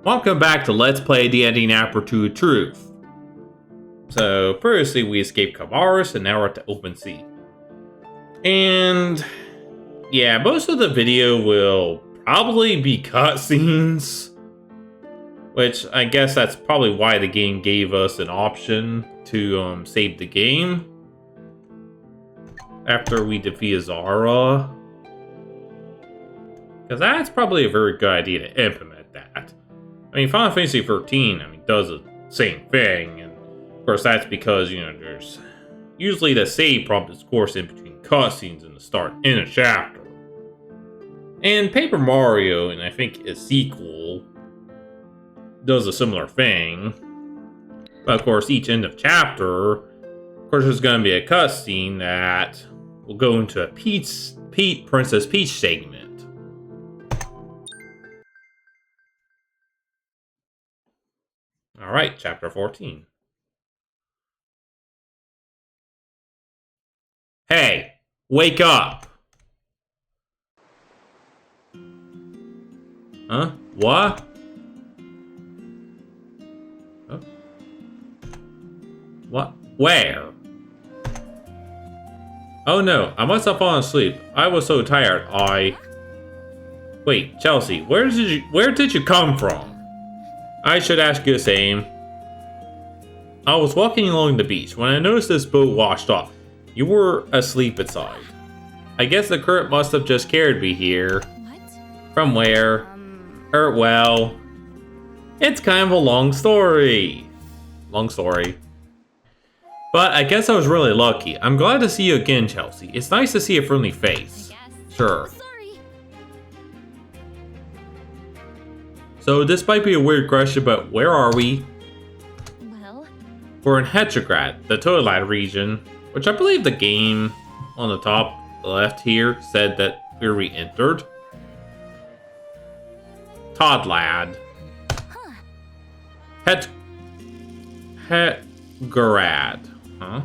Welcome back to Let's Play Didnapper to Truth. So, previously we escaped Kavaris and now we're at the open sea. And yeah, most of the video will probably be cutscenes, which I guess that's probably why the game gave us an option to save the game after we defeat Zara. Because that's probably a very good idea to implement that. I mean, Final Fantasy 13, does the same thing, and of course that's because, there's usually the save prompt is, of course, in between cutscenes in the start in a chapter. And Paper Mario, and I think its sequel, does a similar thing. But of course, each end of chapter, of course, there's going to be a cutscene that will go into a Princess Peach segment. Alright, chapter 14. Hey, wake up! Huh? What? Huh? What? Where? Oh no, I must have fallen asleep. I was so tired, Wait, Chelsea, where did you come from? I should ask you the same. I was walking along the beach when I noticed this boat washed off. You were asleep inside. I guess the current must have just carried me here. What? From where? Well, it's kind of a long story. But I guess I was really lucky. I'm glad to see you again, Chelsea. It's nice to see a friendly face. I guess. Sure. Sorry. So this might be a weird question, but where are we? Well, We're in Hetrograd, the Todlaad region, which I believe the game on the top left here said that we re-entered. Todlaad. huh. Hetrograd. Huh?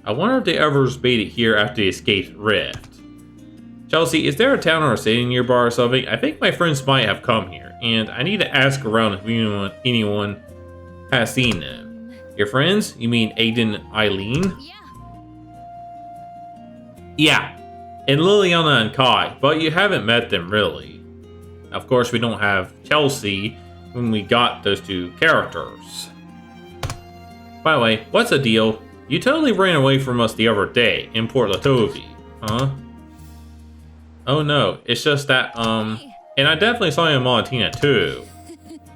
I wonder if they ever made it here after they escaped Rift. Chelsea, is there a town or a city nearby or something? I think my friends might have come here, and I need to ask around if anyone has seen them. Your friends? You mean Aiden and Eileen? Yeah. Yeah, and Liliana and Kai, but you haven't met them really. Of course, we don't have Chelsea when we got those two characters. By the way, what's the deal? You totally ran away from us the other day in Port Latovi, huh? Oh no, it's just that, and I definitely saw you in Malatina too.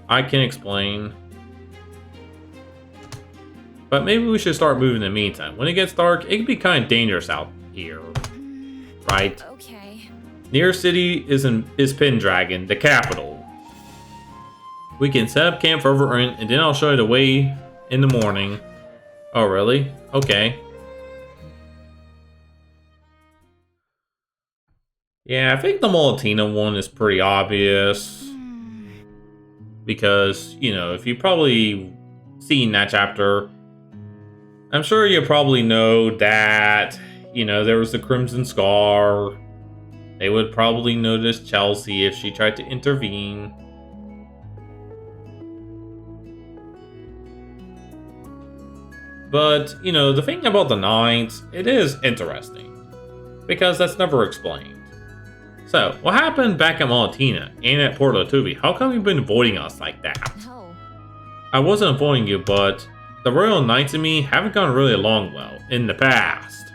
I can explain. But maybe we should start moving in the meantime. When it gets dark, it can be kind of dangerous out here. Right? Okay. Nearest city is Pendragon, the capital. We can set up camp further in, and then I'll show you the way in the morning. Oh really? Okay. Yeah, I think the Malatina one is pretty obvious. Because, if you probably seen that chapter, I'm sure you probably know that, there was the Crimson Scar. They would probably notice Chelsea if she tried to intervene. But, the thing about the Knights, it is interesting. Because that's never explained. So, what happened back at Malatina and at Port Latovi? How come you've been avoiding us like that? No. I wasn't avoiding you, but the Royal Knights and me haven't gone really along well in the past.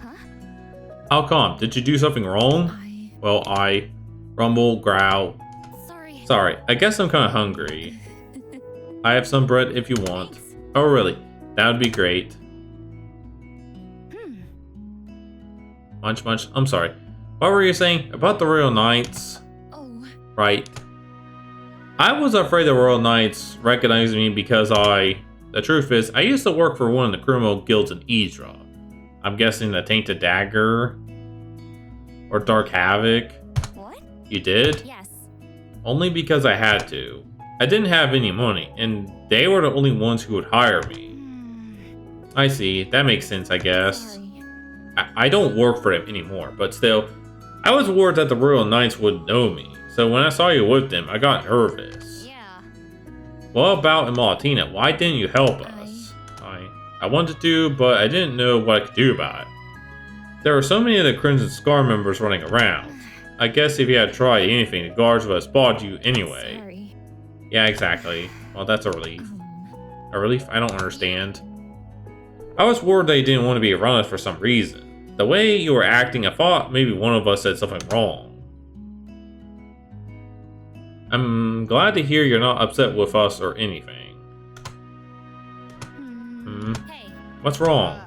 Huh? How come? Did you do something wrong? Well, I rumble, growl. Sorry, I guess I'm kind of hungry. I have some bread if you want. Thanks. Oh, really? That would be great. Munch, munch. I'm sorry. What were you saying about the Royal Knights? Oh. Right. I was afraid the Royal Knights recognized me because the truth is, I used to work for one of the criminal guilds in Idra. I'm guessing the Tainted Dagger? Or Dark Havoc? What? You did? Yes. Only because I had to. I didn't have any money, and they were the only ones who would hire me. I see. That makes sense, I guess. Sorry. I don't work for them anymore, but still, I was worried that the Royal Knights would know me, So when I saw you with them, I got nervous. Yeah. What about Malatina? Why didn't you help us? I wanted to, but I didn't know what I could do about it. There were so many of the Crimson Scar members running around. I guess if you had tried anything, the guards would have spotted you anyway. Sorry. Yeah, exactly. Well, that's a relief. A relief? I don't understand. I was worried they didn't want to be around us for some reason. The way you were acting, I thought maybe one of us said something wrong. I'm glad to hear you're not upset with us or anything. Hey. What's wrong?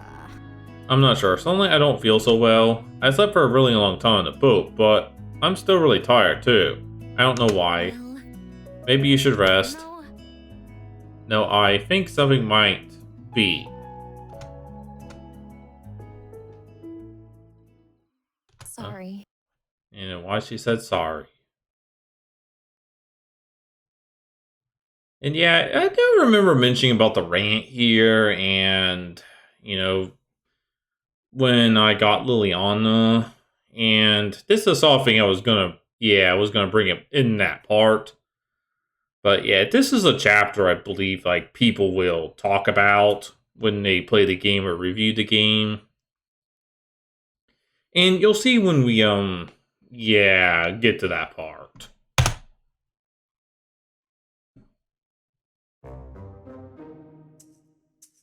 I'm not sure. Suddenly I don't feel so well. I slept for a really long time on the boat, but I'm still really tired too. I don't know why. Well, Maybe you should rest. no. No, I think something might be. Sorry. You know why she said sorry. And yeah, I do remember mentioning about the rant here and, you know, when I got Liliana. And this is something I was gonna bring it in that part. But yeah, this is a chapter I believe like people will talk about when they play the game or review the game. And you'll see when we get to that part.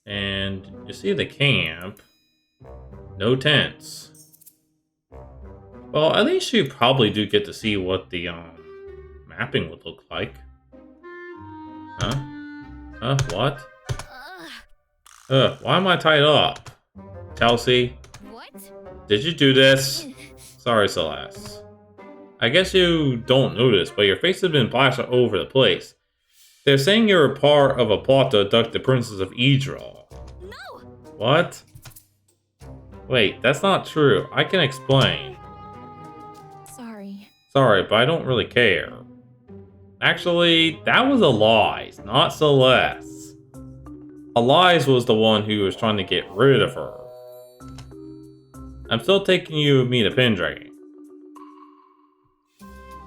And you see the camp. No tents. Well, at least you probably do get to see what the mapping would look like. Huh? What? Why am I tied up? Chelsea, What? did you do this? Sorry, Celeste. I guess you don't notice, but your face has been splashed all over the place. They're saying you're a part of a plot to abduct the Princess of Idra. No. What? Wait, that's not true. I can explain. Sorry. Sorry, but I don't really care. Actually, that was Elias, not Celeste. Elias was the one who was trying to get rid of her. I'm still taking you with me to Pendragon.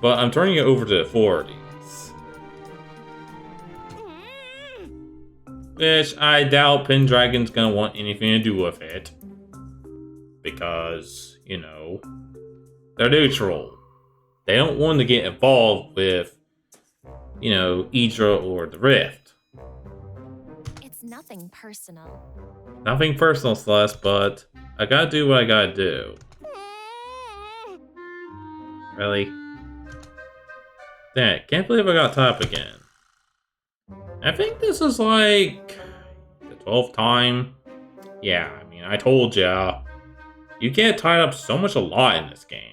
But I'm turning it over to the authorities. Which I doubt Pendragon's gonna want anything to do with it. Because, you know, they're neutral. They don't want to get involved with, you know, Idra or the Rift. It's nothing personal. Nothing personal, Celeste, but I gotta do what I gotta do. Really? Dang, can't believe I got tied up again. I think this is like the 12th time. Yeah, I mean, I told ya. You get tied up so much a lot in this game.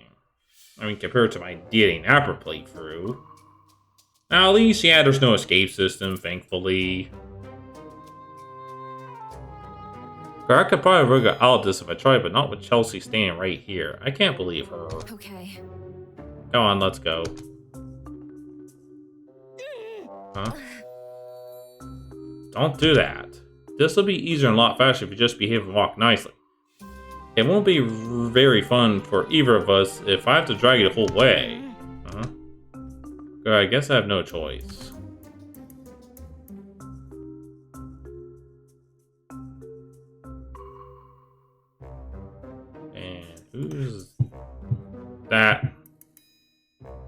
I mean, compared to my Didnapper playthrough. Now, at least, yeah, there's no escape system, thankfully. I could probably figure out this if I tried, but not with Chelsea standing right here. I can't believe her. Okay. Come on, let's go. Huh? Don't do that. This will be easier and a lot faster if you just behave and walk nicely. It won't be very fun for either of us if I have to drag you the whole way. Good, I guess I have no choice. And who's that?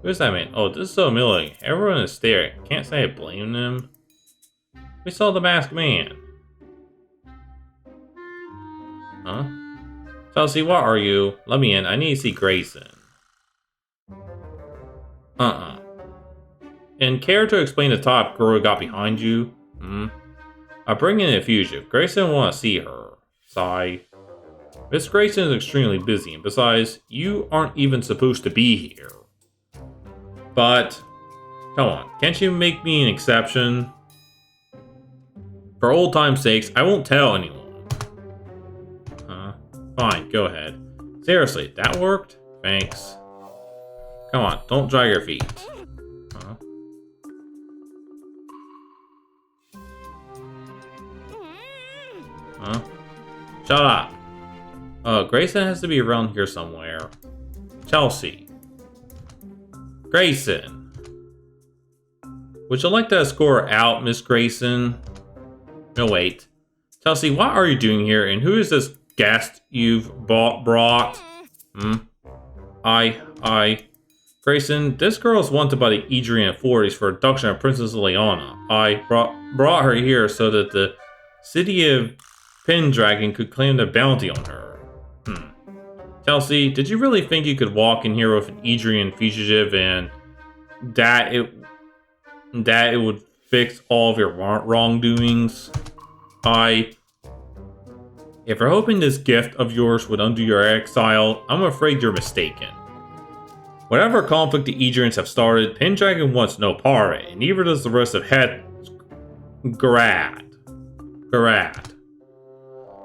Who's that man? Oh, this is so humiliating. Everyone is staring. Can't say I blame them. We saw the masked man. Huh? Chelsea, what are you? Let me in. I need to see Grayson. And care to explain the top girl who got behind you? I bring in a fugitive. Grayson want to see her. Sigh. Miss Grayson is extremely busy, and besides, you aren't even supposed to be here. But, come on, can't you make me an exception? For old time's sakes, I won't tell anyone. Fine, go ahead. Seriously, that worked? Thanks. Come on, don't drag your feet. Shut up. Grayson has to be around here somewhere. Chelsea. Grayson. Would you like to escort her out, Miss Grayson? No, wait. Chelsea, what are you doing here, and who is this guest you've brought? Grayson, this girl is wanted by the Adrian authorities for abduction of Princess Liliana. I brought her here so that the city of Pendragon could claim the bounty on her. Chelsea, did you really think you could walk in here with an Adrian fugitive and that it would fix all of your wrongdoings? If you're hoping this gift of yours would undo your exile, I'm afraid you're mistaken. Whatever conflict the Adrians have started, Pendragon wants no part of it, and neither does the rest of Garad.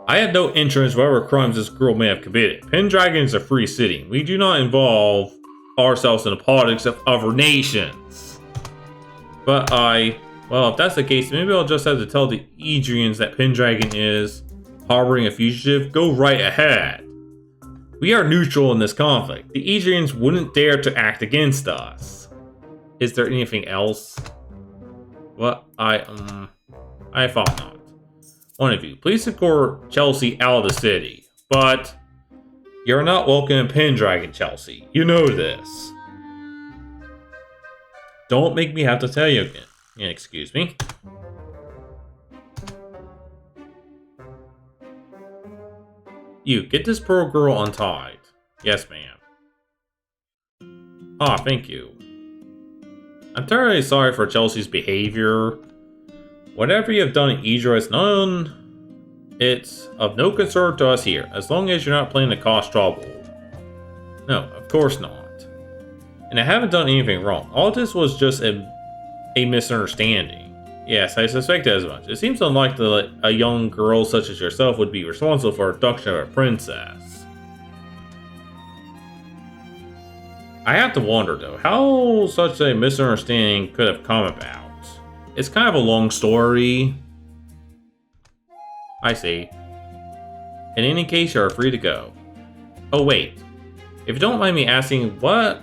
I have no interest in whatever crimes this girl may have committed. Pendragon is a free city. We do not involve ourselves in the politics of other nations. But well, if that's the case, maybe I'll just have to tell the Adrians that Pendragon is harboring a fugitive. Go right ahead. We are neutral in this conflict. The Adrians wouldn't dare to act against us. Is there anything else? What? I thought not. One of you, please escort Chelsea out of the city. But you're not welcome in Pendragon, Chelsea. You know this. Don't make me have to tell you again. Excuse me. You, get this poor girl untied. Yes, ma'am. Ah, thank you. I'm terribly sorry for Chelsea's behavior. Whatever you have done in Idra it's of no concern to us here, as long as you're not planning to cause trouble. No, of course not. And I haven't done anything wrong. All this was just a misunderstanding. Yes, I suspected as much. It seems unlikely that a young girl such as yourself would be responsible for the abduction of a princess. I have to wonder, though, how such a misunderstanding could have come about. It's kind of a long story. I see. In any case, you are free to go. Oh, wait. If you don't mind me asking, what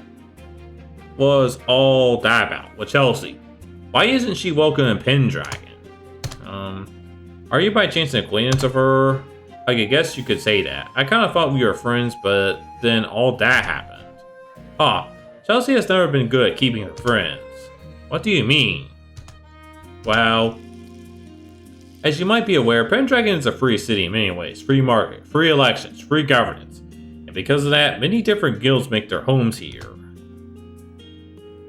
was all that about with Chelsea? Why isn't she welcome in Pendragon? Are you by chance an acquaintance of her? I guess you could say that. I kind of thought we were friends, but then all that happened. Chelsea has never been good at keeping her friends. What do you mean? Well, as you might be aware, Pendragon is a free city in many ways. Free market, free elections, free governance. And because of that, many different guilds make their homes here.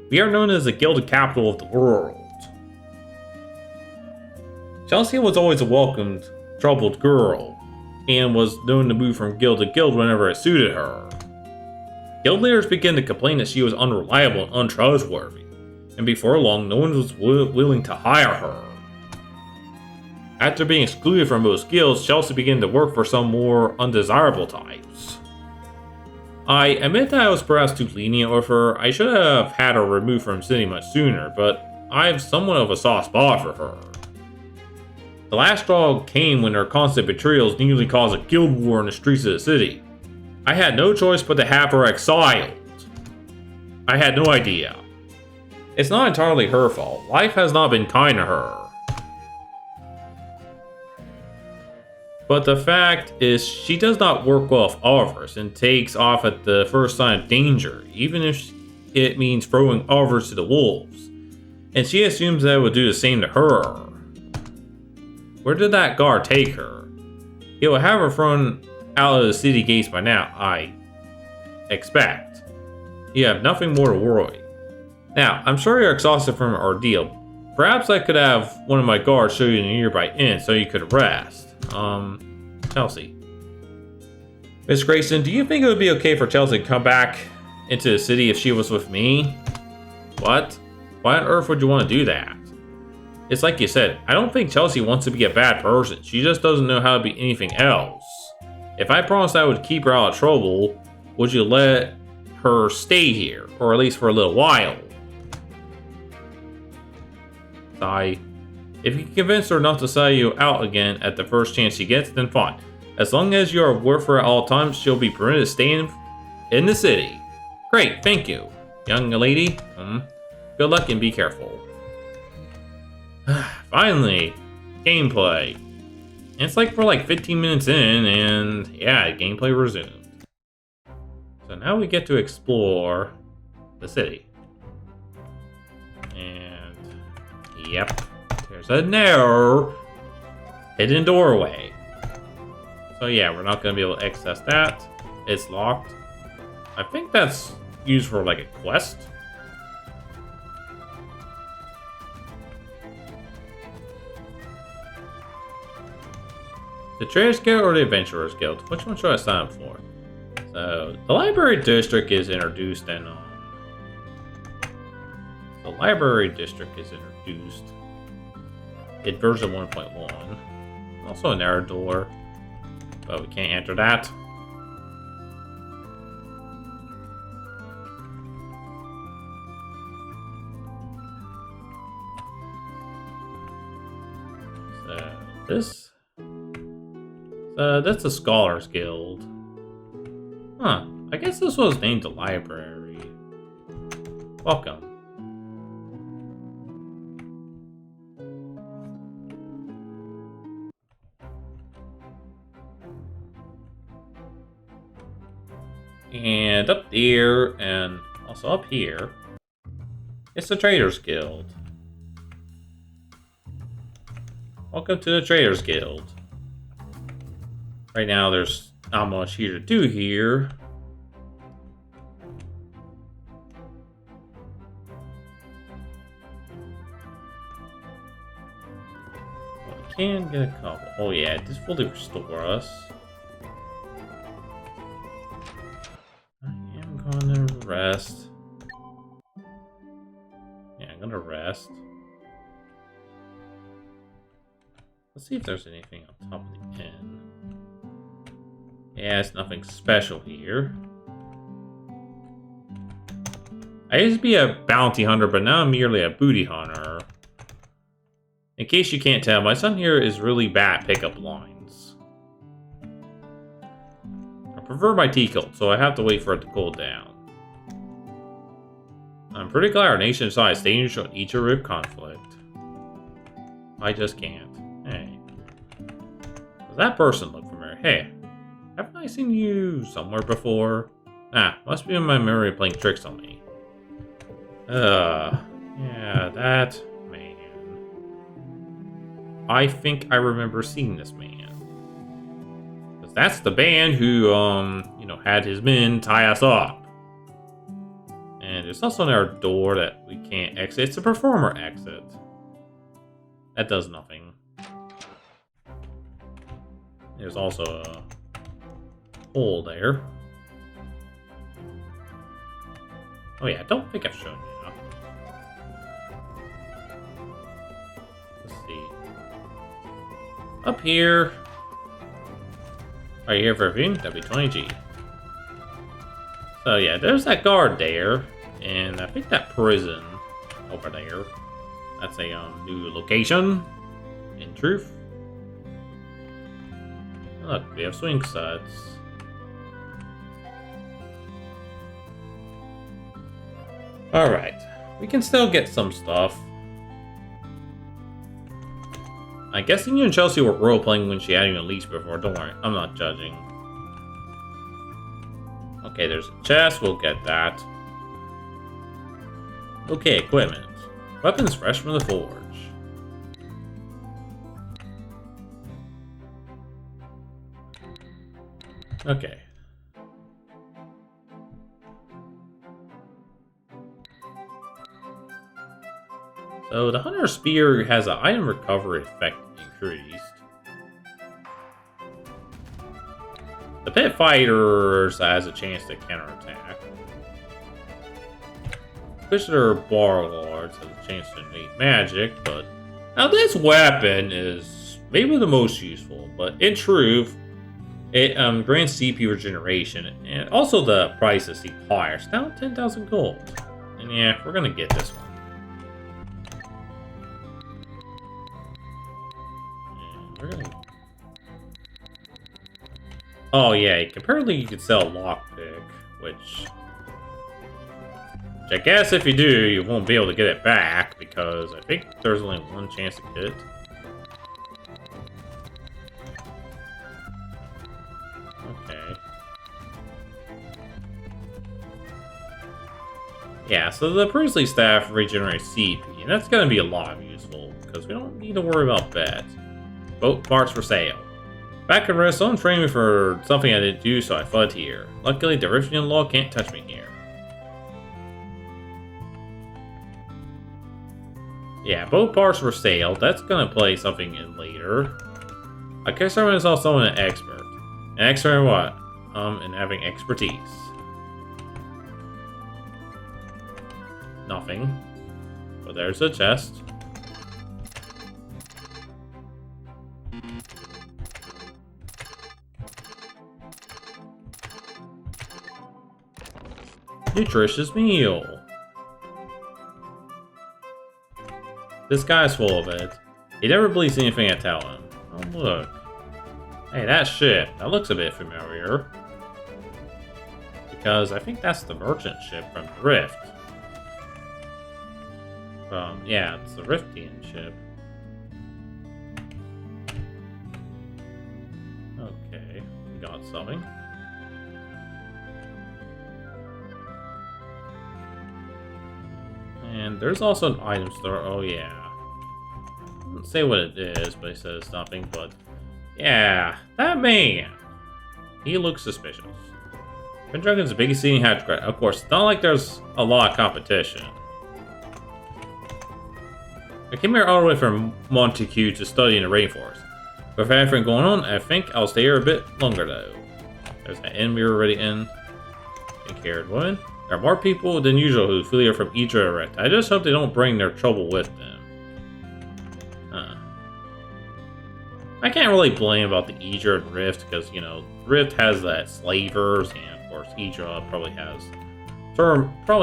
We are known as the gilded capital of the world. Chelsea was always a welcomed, troubled girl, and was known to move from guild to guild whenever it suited her. Guild leaders began to complain that she was unreliable and untrustworthy, and before long, no one was willing to hire her. After being excluded from most guilds, Chelsea began to work for some more undesirable types. I admit that I was perhaps too lenient with her. I should have had her removed from the city much sooner, but I have somewhat of a soft spot for her. The last straw came when her constant betrayals nearly caused a guild war in the streets of the city. I had no choice but to have her exiled. I had no idea. It's not entirely her fault. Life has not been kind to her. But the fact is, she does not work well with others and takes off at the first sign of danger, even if it means throwing others to the wolves. And she assumes that it would do the same to her. Where did that guard take her? He will have her thrown out of the city gates by now, I expect. You have nothing more to worry. Now, I'm sure you're exhausted from your ordeal. Perhaps I could have one of my guards show you the nearby inn so you could rest. Chelsea. Miss Grayson, do you think it would be okay for Chelsea to come back into the city if she was with me? What? Why on earth would you want to do that? It's like you said, I don't think Chelsea wants to be a bad person. She just doesn't know how to be anything else. If I promised I would keep her out of trouble, would you let her stay here? Or at least for a little while? Sigh. If you can convince her not to sell you out again at the first chance she gets, then fine. As long as you are with her at all times, she'll be permitted to stay in the city. Great, thank you. young lady. Good luck and be careful. Finally, gameplay. And it's like we're like 15 minutes in, and yeah, gameplay resumed. So now we get to explore the city. And yep, there's a narrow hidden doorway. So yeah, we're not going to be able to access that. It's locked. I think that's used for like a quest. The Traders Guild or the Adventurers Guild? Which one should I sign up for? So, the Library District is introduced in... the Library District is introduced in version 1.1. Also a narrow door, but we can't enter that. So, this... that's the Scholars Guild. Huh. I guess this was named the library. Welcome. And up there, and also up here, it's the Traders Guild. Welcome to the Traders Guild. Right now, there's not much here to do here. Well, we can get a couple. Oh yeah, this will restore us. I am gonna rest. Yeah, I'm gonna rest. Let's see if there's anything on top of the inn. Yeah, it's nothing special here. I used to be a bounty hunter, but now I'm merely a booty hunter. In case you can't tell, my son here is really bad at pickup lines. I prefer my tea cold, so I have to wait for it to cool down. I'm pretty glad our nation saw a stage on each root conflict. I just can't. Hey. Does that person look familiar? Hey. Haven't I seen you somewhere before? Ah, must be in my memory playing tricks on me. Yeah, that man. I think I remember seeing this man. Because that's the band who, had his men tie us up. And there's also another door that we can't exit. It's a performer exit. That does nothing. There's also a hole there. Oh yeah, I don't think I've shown you. Let's see. Up here. Are you here for a viewing? W20G. So yeah, there's that guard there. And I think that prison over there. That's a new location. In truth. Look, we have swing sets. Alright, we can still get some stuff. I'm guessing you and Chelsea were role-playing when she had you unleashed before. Don't worry, I'm not judging. Okay, there's a chest, we'll get that. Okay, equipment. Weapons fresh from the forge. Okay. So the Hunter Spear has an item recovery effect increased. The Pit Fighters has a chance to counterattack. Visitor Warlords has a chance to negate magic, but now this weapon is maybe the most useful, but in truth, it grants CP regeneration, and also the price is higher. It's now 10,000 gold. And yeah, we're gonna get this one. Oh yeah, apparently you could sell a lockpick, which I guess if you do, you won't be able to get it back, because I think there's only one chance to get it. Okay. Yeah, so the priestly staff regenerates CP, and that's going to be a lot useful, because we don't need to worry about beds. Boat parts for sale. Back in rest, someone trained me for something I didn't do, so I fled here. Luckily, the Riftian law can't touch me here. Yeah, both parts for sale. That's gonna play something in later. I guess I'm gonna saw someone an expert. An expert in what? In having expertise. Nothing. But there's a chest. Nutritious meal. This guy's full of it. He never believes anything I tell him. Oh, look. Hey, that ship. That looks a bit familiar. Because I think that's the merchant ship from the Rift. Yeah, it's the Riftian ship. Okay, we got something. And there's also an item store. Oh, yeah. Doesn't say what it is, but it says something. But yeah, that man. He looks suspicious. Pendragon's the biggest scene hatch grad. Of course, it's not like there's a lot of competition. I came here all the way from Montague to study in the rainforest. With everything going on, I think I'll stay here a bit longer though. There's an inn we were already in. Pink-haired woman. There are more people than usual who flee here from Idra or Rift. I just hope they don't bring their trouble with them. Huh. I can't really blame about the Idra and Rift because, you know, Rift has that slavers, and of course Idra probably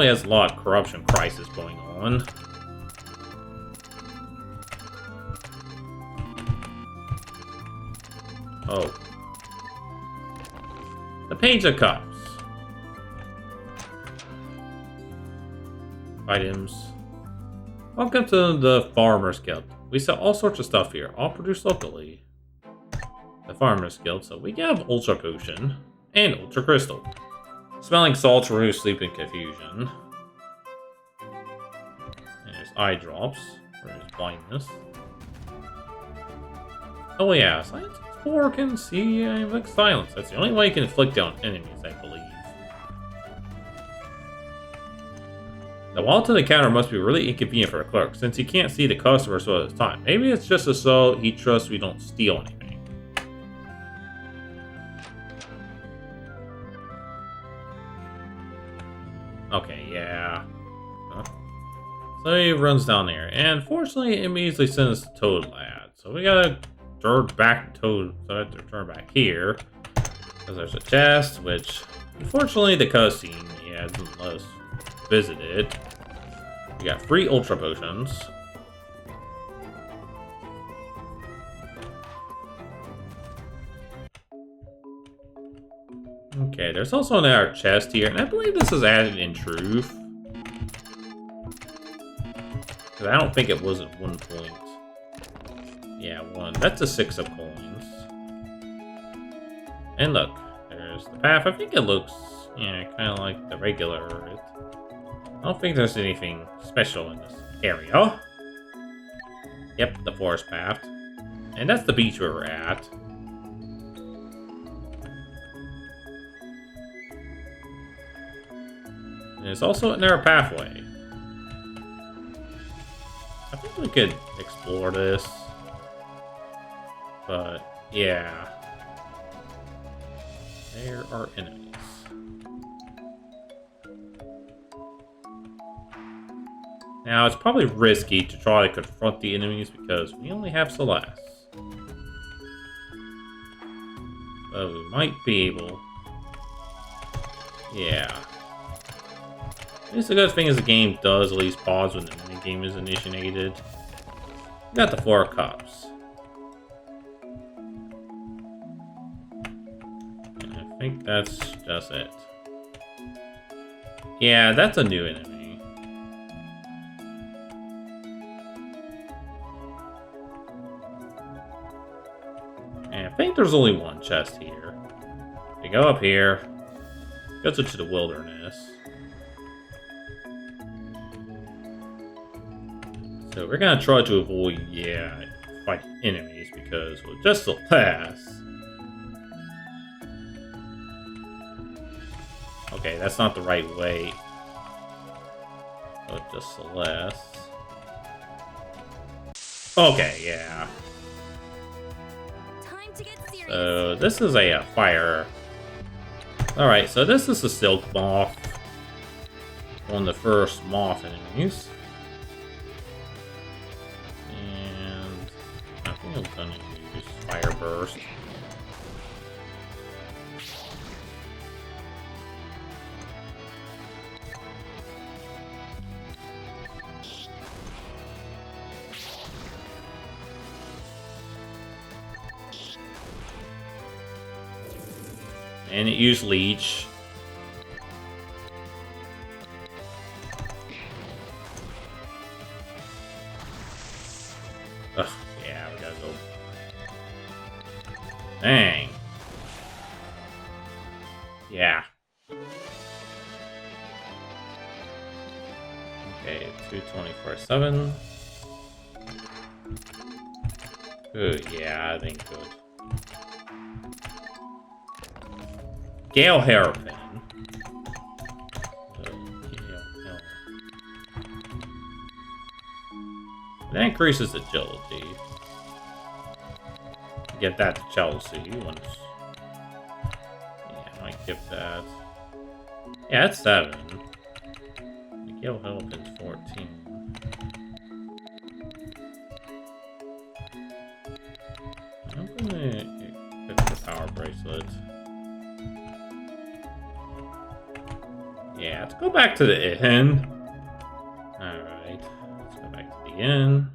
has a lot of corruption crisis going on. Oh. The Page of Cups. Items. Welcome to the Farmers Guild. We sell all sorts of stuff here, all produced locally. The Farmers Guild, so we have Ultra Potion and Ultra Crystal. Smelling salts removes sleep and confusion. And there's eye drops, removes blindness. Oh yeah, Silence Explorer can see and inflict silence. That's the only way you can inflict on enemies, I believe. The wall to the counter must be really inconvenient for a clerk, since he can't see the customers all the time. Maybe it's just so he trusts we don't steal anything. Okay, yeah. Huh? So he runs down there, and fortunately, it immediately sends to Todlaad. So we gotta turn back so I have to turn back here, because there's a chest, which unfortunately the cutscene doesn't let us visit it. We got 3 Ultra Potions. Okay, there's also another chest here, and I believe this is added in Truth. Because I don't think it was at 1 point. Yeah, 1. That's a 6 of coins. And look, there's the path. I think it looks, kind of like the regular. I don't think there's anything special in this area. Yep, the forest path. And that's the beach where we're at. And there's also a narrow pathway. I think we could explore this. But, yeah. There are enemies. Now, it's probably risky to try to confront the enemies because we only have Celeste. But we might be able. Yeah. At least the good thing is the game does at least pause when the minigame is initiated. We got the 4 cups. And I think that's just it. Yeah, that's a new enemy. there's only one chest here. We go up here. Goes into the wilderness. So we're gonna try to avoid, fighting enemies because with just the last. Okay, that's not the right way. Oh, just Celeste. Okay, yeah. Time to get serious. So this is a fire. Alright, so this is the Silk Moth. One of the first moth enemies. And I think I'm gonna use Fire Burst. And it used Leech. Ugh, yeah, we gotta go. Dang. Yeah. Okay, 224/7. Good, yeah, I think good. Gale Hairpin. That increases agility. Get that to Chelsea once. Yeah, I might give that. Yeah, that's 7. The Gale Hairpin's 14. I'm gonna equip the power bracelet. Yeah, let's go back to the inn. Alright, let's go back to the inn.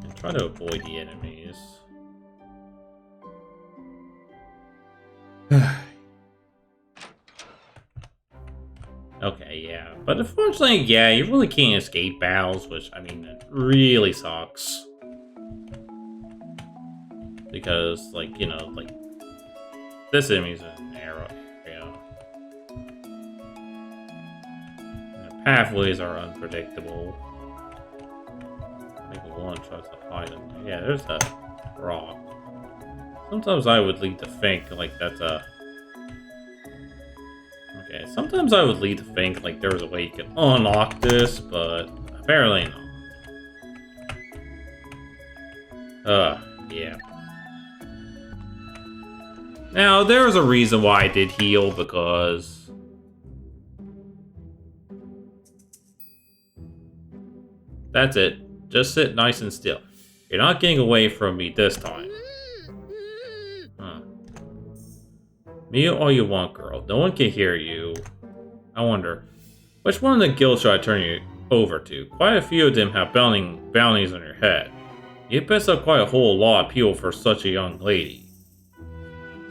And try to avoid the enemies. Okay, yeah. But unfortunately, yeah, you really can't escape battles, which, I mean, it really sucks. Because, like, you know, like, this enemy's an arrow area. And the pathways are unpredictable. Maybe one tries to hide them. Yeah, there's that rock. Sometimes I would lead to think like that's a... Okay, sometimes I would lead to think like there was a way you could unlock this, but apparently not. Yeah. Now, there's a reason why I did heal, because... That's it. Just sit nice and still. You're not getting away from me this time. Huh. Me all you want, girl. No one can hear you. I wonder, which one of the guilds should I turn you over to? Quite a few of them have bounties on your head. You piss up quite a whole lot of people for such a young lady.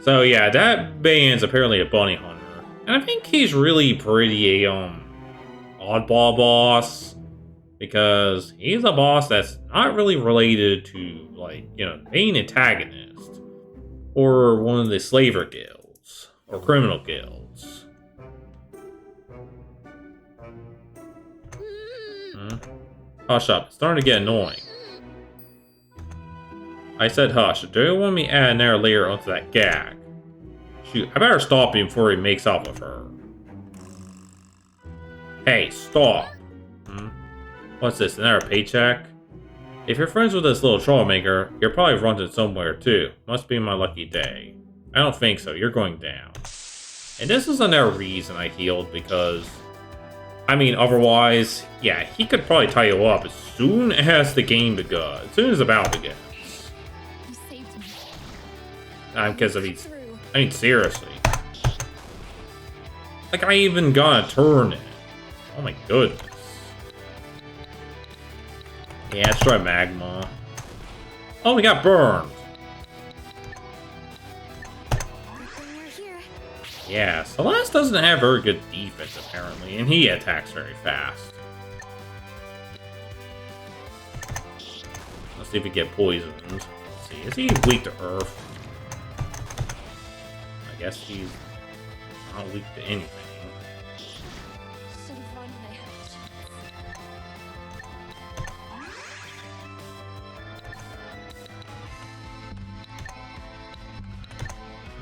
So yeah, that man's apparently a bounty hunter. And I think he's really pretty oddball boss. Because he's a boss that's not really related to, like, you know, the main antagonist. Or one of the slaver guilds. Or criminal guilds. Hush up, it's starting to get annoying. I said hush. Do you want me to add another layer onto that gag? Shoot, I better stop him before he makes off with her. Hey, stop. What's this, another paycheck? If you're friends with this little troublemaker, you're probably running somewhere too. Must be my lucky day. I don't think so, you're going down. And this is another reason I healed, because... I mean, otherwise, yeah, he could probably tie you up as soon as the game begins. As soon as the battle begins. You saved me. Because if he's... I mean, seriously. Like, I even got a turn in it. Oh my goodness. Yeah, let's try magma. Oh, we got burned. Yeah, Celeste doesn't have very good defense, apparently, and he attacks very fast. see if he get poisoned. Let's see, is he weak to Earth? I guess he's not weak to anything. Should have run when I had the chance.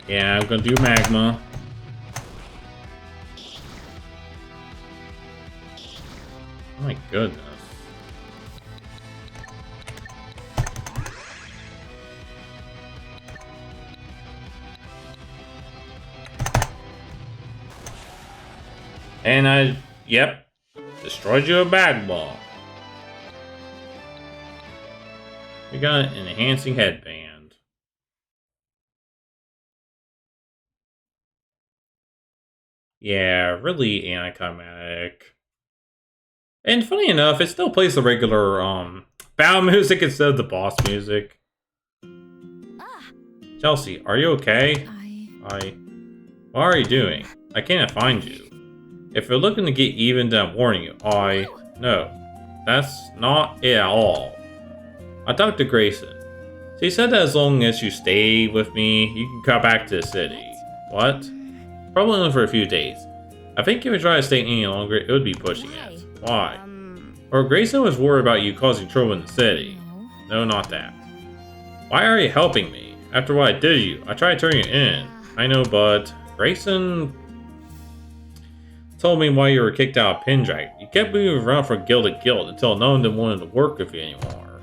Yeah, I'm gonna do magma. Oh my goodness. And yep, destroyed you a bag ball. We got an enhancing headband. Yeah, really anticlimactic. And funny enough, it still plays the regular battle music instead of the boss music. Ah, Chelsea, are you okay? What are you doing? I can't find you. If you're looking to get even, then I'm warning you. No, that's not it at all. I talked to Grayson. She said that as long as you stay with me, you can come back to the city. What? Probably only for a few days. I think if you try to stay any longer, it would be pushing it. Why? Or Grayson was worried about you causing trouble in the city. No, not that. Why are you helping me? After what I did to you, I tried to turn you in. I know, but Grayson told me why you were kicked out of Pendragon. You kept moving around from guild to guild until no one wanted to work with you anymore.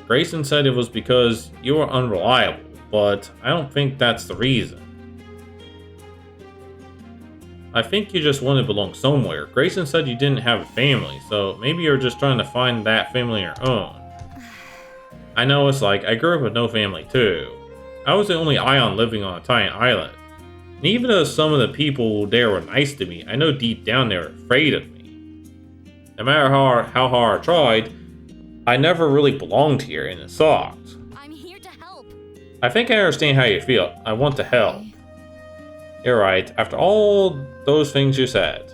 Grayson said it was because you were unreliable, but I don't think that's the reason. I think you just want to belong somewhere. Grayson said you didn't have a family, so maybe you're just trying to find that family on your own. I know it's like, I grew up with no family too. I was the only Ion living on a tiny island. And even though some of the people there were nice to me, I know deep down they were afraid of me. No matter how hard I tried, I never really belonged here, and it sucked. I'm here to help. I think I understand how you feel. I want to help. You're right. After all those things you said,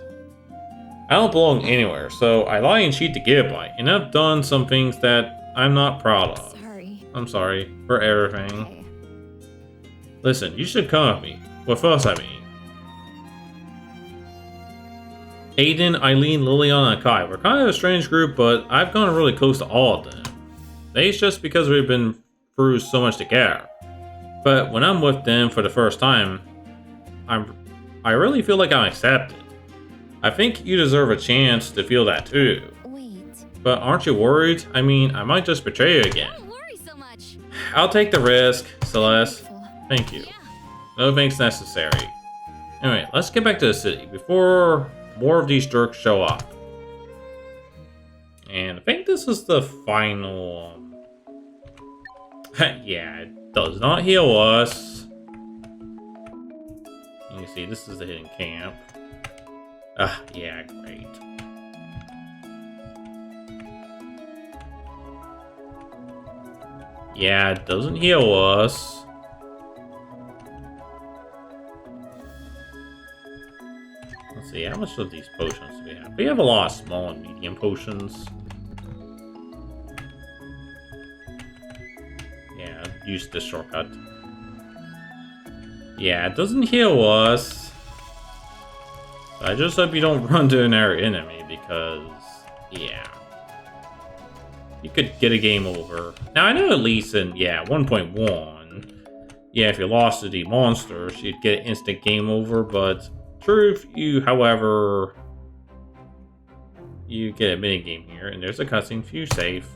I don't belong anywhere, so I lie and cheat to get by, and I've done some things that I'm not proud of. Sorry. I'm sorry for everything. Okay. Listen, you should come with me. With us, I mean. Aiden, Eileen, Liliana, and Kai. We're kind of a strange group, but I've gone really close to all of them. Maybe it's just because we've been through so much together. But when I'm with them for the first time, I really feel like I'm accepted. I think you deserve a chance to feel that too. Wait. But aren't you worried? I mean, I might just betray you again. Don't worry so much. I'll take the risk, Celeste. Grateful. Thank you. Yeah. No thanks necessary. Anyway, let's get back to the city before more of these jerks show up. And I think this is the final... yeah, it does not heal us. You can see this is the hidden camp. Ah, yeah, great. Yeah, it doesn't heal us. Let's see, how much of these potions do we have? We have a lot of small and medium potions. Yeah, use this shortcut. Yeah, it doesn't heal us. I just hope you don't run to another enemy because, yeah. You could get a game over. Now, I know at least in, 1.1, yeah, if you lost to the monsters, you'd get an instant game over, but truth, however, you get a minigame here, and there's a cutscene for you safe.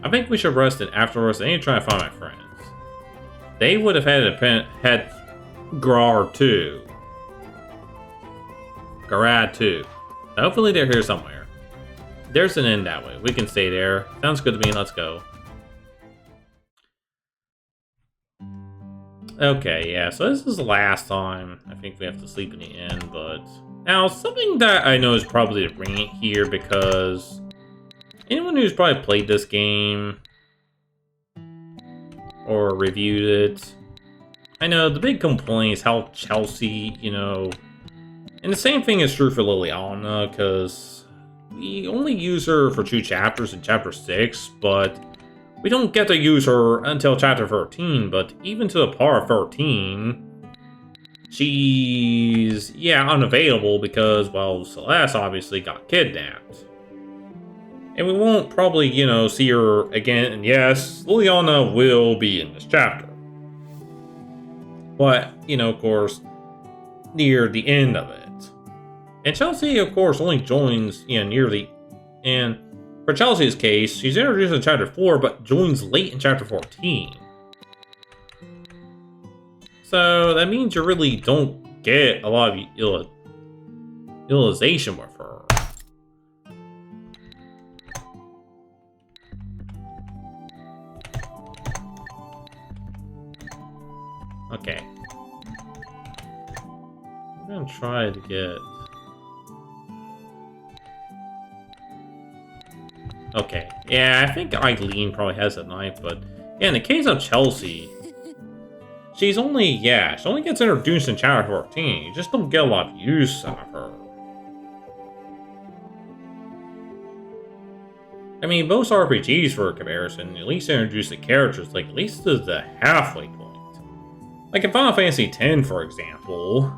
I think we should rest, and afterwards, I need to try to find my friends. They would have had Grar too. Garad too. Hopefully they're here somewhere. There's an inn that way. We can stay there. Sounds good to me. Let's go. Okay, yeah, so this is the last time I think we have to sleep in the inn, but... Now, something that I know is probably to bring it here, because... anyone who's probably played this game... or reviewed it... I know, the big complaint is how Chelsea, and the same thing is true for Liliana, because we only use her for 2 chapters in chapter 6, but we don't get to use her until chapter 13, but even to the part of 13, she's, yeah, unavailable because, well, Celeste obviously got kidnapped. And we won't probably, you know, see her again, and yes, Liliana will be in this chapter. But, you know, of course, near the end of it. And Chelsea, of course, only joins, you know, near the end. For Chelsea's case, she's introduced in chapter 4, but joins late in chapter 14. So that means you really don't get a lot of utilization with her. Okay. I'm gonna try to get... Okay. Yeah, I think Eileen probably has a knife, but... Yeah, in the case of Chelsea... She's only... Yeah, she only gets introduced in chapter 14. You just don't get a lot of use out of her. I mean, most RPGs, for comparison, at least introduce the characters, like, at least to the halfway point. Like in Final Fantasy X, for example,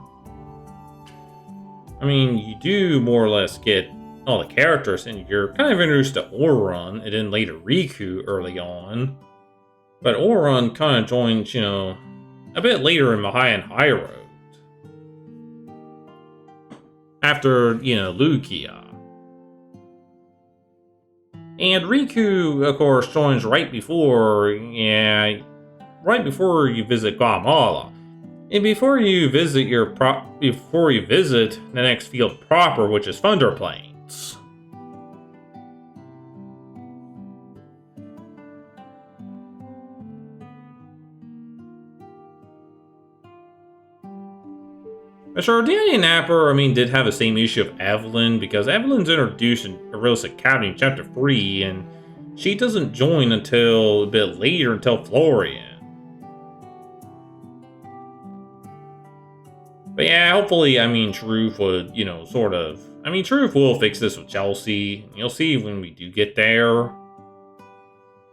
I mean, you do more or less get all the characters, and you're kind of introduced to Auron, and then later Riku early on. But Auron kind of joins, you know, a bit later in Mahaya and High Road. After, you know, Lugia. And Riku, of course, joins right before, yeah... right before you visit Guatemala, and before you visit the next field proper, which is Thunder Plains. Sure, Didnapper, I mean, did have the same issue of Evelyn, because Evelyn's introduced in Aurelius Academy in chapter 3, and she doesn't join until a bit later, until Florian. But yeah, hopefully, I mean, Truth would, you know, sort of... I mean, Truth will fix this with Chelsea. You'll see when we do get there.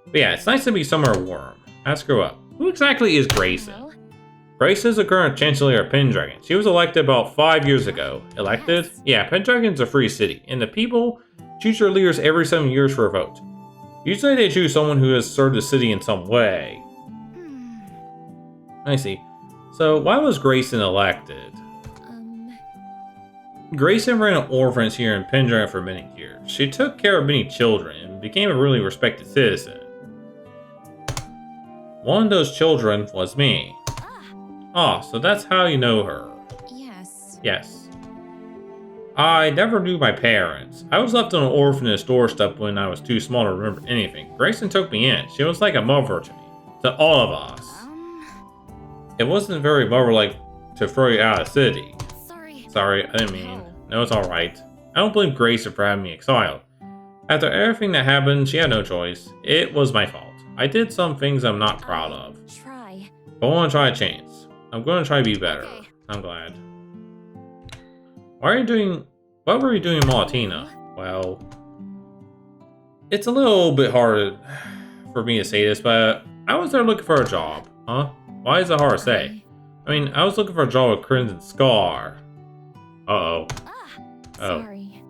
But yeah, it's nice to be somewhere warm. Ask her up. Who exactly is Grayson? Hello? Grace is the current Chancellor of Pendragon. She was elected about 5 years ago. Elected? Yes. Yeah, Pendragon's a free city, and the people choose their leaders every 7 years for a vote. Usually they choose someone who has served the city in some way. I see. So, why was Grayson elected? Grayson ran an orphanage here in Pendragon for many years. She took care of many children and became a really respected citizen. One of those children was me. Ah, so that's how you know her. Yes. Yes. I never knew my parents. I was left on an orphanage doorstep when I was too small to remember anything. Grayson took me in. She was like a mother to me. To all of us. It wasn't very mother-like to throw you out of the city. Sorry, I didn't mean. No, it's alright. I don't blame Grayson for having me exiled. After everything that happened, she had no choice. It was my fault. I did some things I'm not proud of. But I want to try a change. I'm going to try to be better. Okay. I'm glad. What were you doing in Malatina? Well, it's a little bit hard for me to say this, but I was there looking for a job. Huh? Why is it hard to say? I mean, I was looking for a job with Crimson Scar. Uh-oh. Sorry.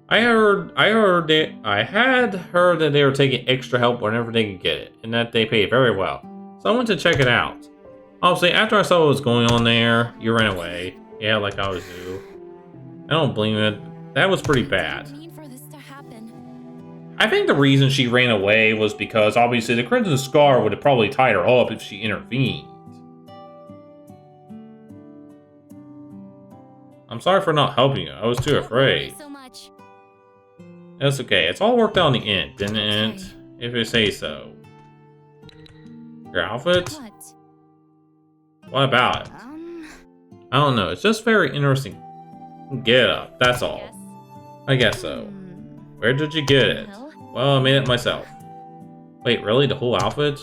I had heard that they were taking extra help whenever they could get it, and that they pay very well. So I went to check it out. Obviously, after I saw what was going on there, you ran away. Yeah, like I always do. I don't blame it. That was pretty bad. I think the reason she ran away was because, obviously, the Crimson Scar would have probably tied her up if she intervened. I'm sorry for not helping you. I was too afraid. So much. That's okay. It's all worked out in the end, didn't it? If you say so. Your outfit? What about it? I don't know. It's just very interesting. Get up. That's all. I guess so. Where did you get it? Well, I made it myself. Wait, really? The whole outfit?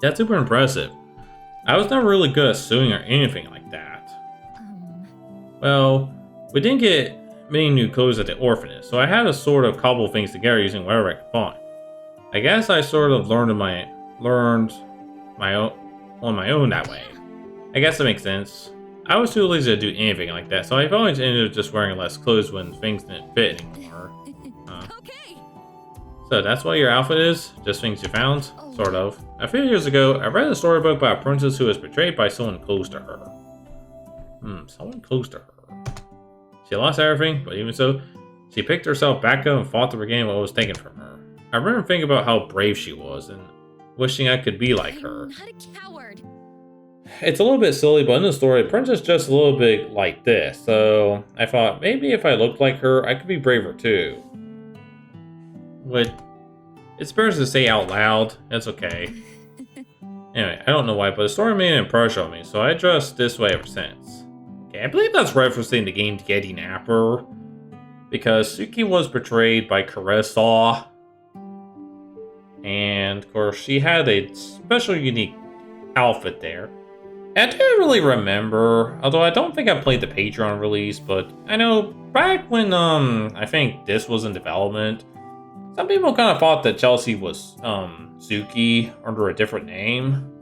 That's super impressive. I was never really good at sewing or anything like that. Well, we didn't get many new clothes at the orphanage, so I had to sort of cobble things together using whatever I could find. I guess I sort of learned on my own that way. I guess that makes sense. I was too lazy to do anything like that, so I've always ended up just wearing less clothes when things didn't fit anymore. Okay. So that's what your outfit is? Just things you found? Sort of. A few years ago, I read a storybook about a princess who was betrayed by someone close to her. Someone close to her. She lost everything, but even so, she picked herself back up and fought to regain what was taken from her. I remember thinking about how brave she was and wishing I could be like her. I'm not a coward. It's a little bit silly, but in the story, the princess just a little bit like this, so I thought maybe if I looked like her, I could be braver too. But it's better to say out loud. It's okay. Anyway, I don't know why, but the story made an impression on me, so I dressed this way ever since. Okay, I believe that's referencing the game Didnapper, because Suki was betrayed by Carissa, and of course she had a special unique outfit there. And I don't really remember, although I don't think I played the Patreon release, but I know back when I think this was in development, some people kind of thought that Chelsea was Suki under a different name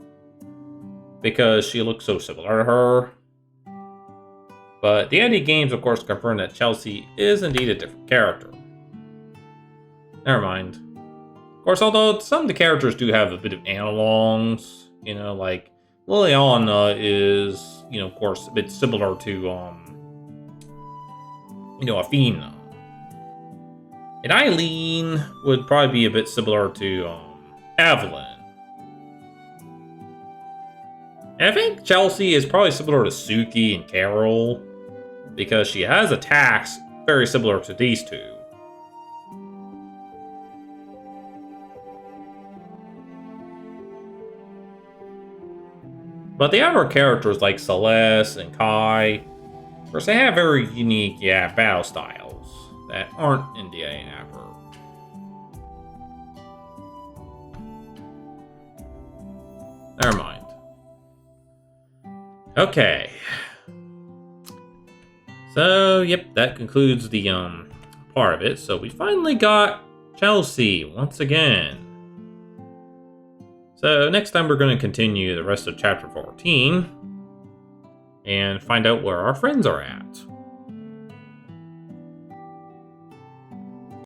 because she looked so similar to her. But the Eddie games, of course, confirmed that Chelsea is indeed a different character. Never mind. Of course, although some of the characters do have a bit of analogs, you know, like Liliana is, you know, of course, a bit similar to, Athena. And Eileen would probably be a bit similar to, Evelyn. And I think Chelsea is probably similar to Suki and Carol, because she has attacks very similar to these two. But the other characters like Celeste and Kai, of course, they have very unique, battle styles that aren't in Didnapper. Never mind. Okay. So, yep, that concludes the part of it. So we finally got Chelsea once again. So next time we're going to continue the rest of chapter 14 and find out where our friends are at.